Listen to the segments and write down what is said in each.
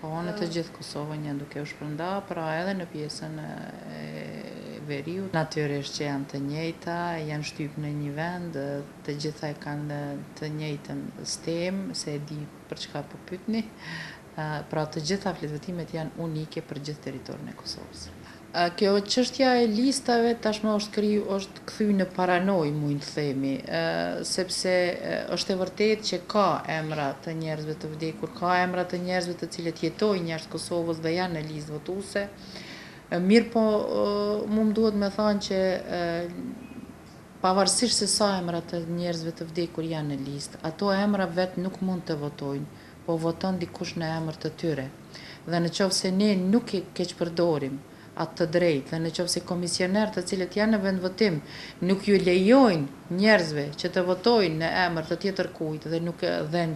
Po në të gjithë Kosovën janë duke u shpërnda, pra edhe në pjesën e veriut. Natyrisht që janë të njëjta, janë shtyp në një vend, të gjitha e kanë të njëjtën stem, se e di për çka po pyetni. Pra të gjitha fletvetimet janë unike për gjithë territorin e Kosovës. Kjo çështja e listave tashmë është kthy në paranoj, mund të themi, sepse është e vërtetë që ka emra të njerëzve të vdekur, ka emra të njerëzve të cilët jetojnë jashtë Kosovës dhe janë në listë votuese. Mirë po, mu më duhet me thënë që pavarësisht se sa emra të njerëzve të vdekur janë në listë, ato emra vetë nuk mund të votojnë, po voton dikush në emër të tyre. Dhe në qoftë se ne nuk e keqpërdorim atë të drejtë dhe në qoftë se komisionerët të cilët janë në vendvotim nuk ju lejojnë njerëzve që të votojnë në emër të tjetër kujt dhe në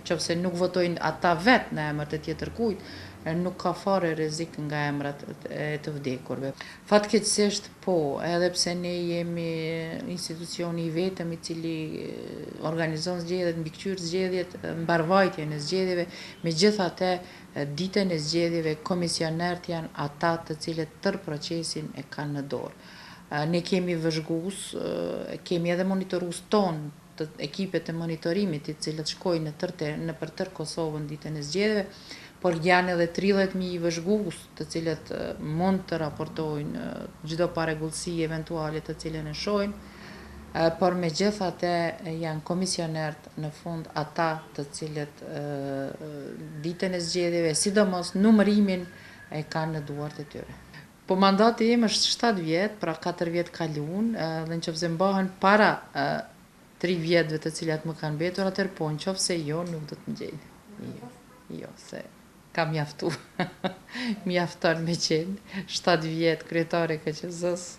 qoftë se nuk votojnë ata vetë në emër të tjetër kujt, nuk ka fare rrezik nga emrat e të vdekurve. Fatkeqësisht po, edhe pse ne jemi institucioni i vetëm i cili organizon zgjedhjet, mbikëqyr zgjedhjet, mbarvajtjen e zgjedhjeve, megjithatë ditën e zgjedhjeve komisionerët janë ata të cilët tërë procesin e kanë në dorë. Ne kemi vëzhgues, kemi edhe monitorues tonë, të ekipet e monitorimit i cilët shkojnë në për tërë Kosovën ditën e zgjedhjeve, por janë edhe 30.000 vëzhgues të cilët mund të raportojnë çdo parregullsi eventuale të cilën e shohin, por megjithatë janë komisionerët në fund ata të cilët ditën e zgjedhjeve, sidomos numërimin e kanë në duart e tyre. Po mandati im është 7 vjet, pra 4 vjet kaluan, dhe nëse mbahen para 3 vjetëve të cilat më kanë mbetur, atëherë po, nëse jo, nuk do të më gjejnë. Jo, se ka mjaftu. Mjafton me qenë 7 vjet kryetare KQZ-s.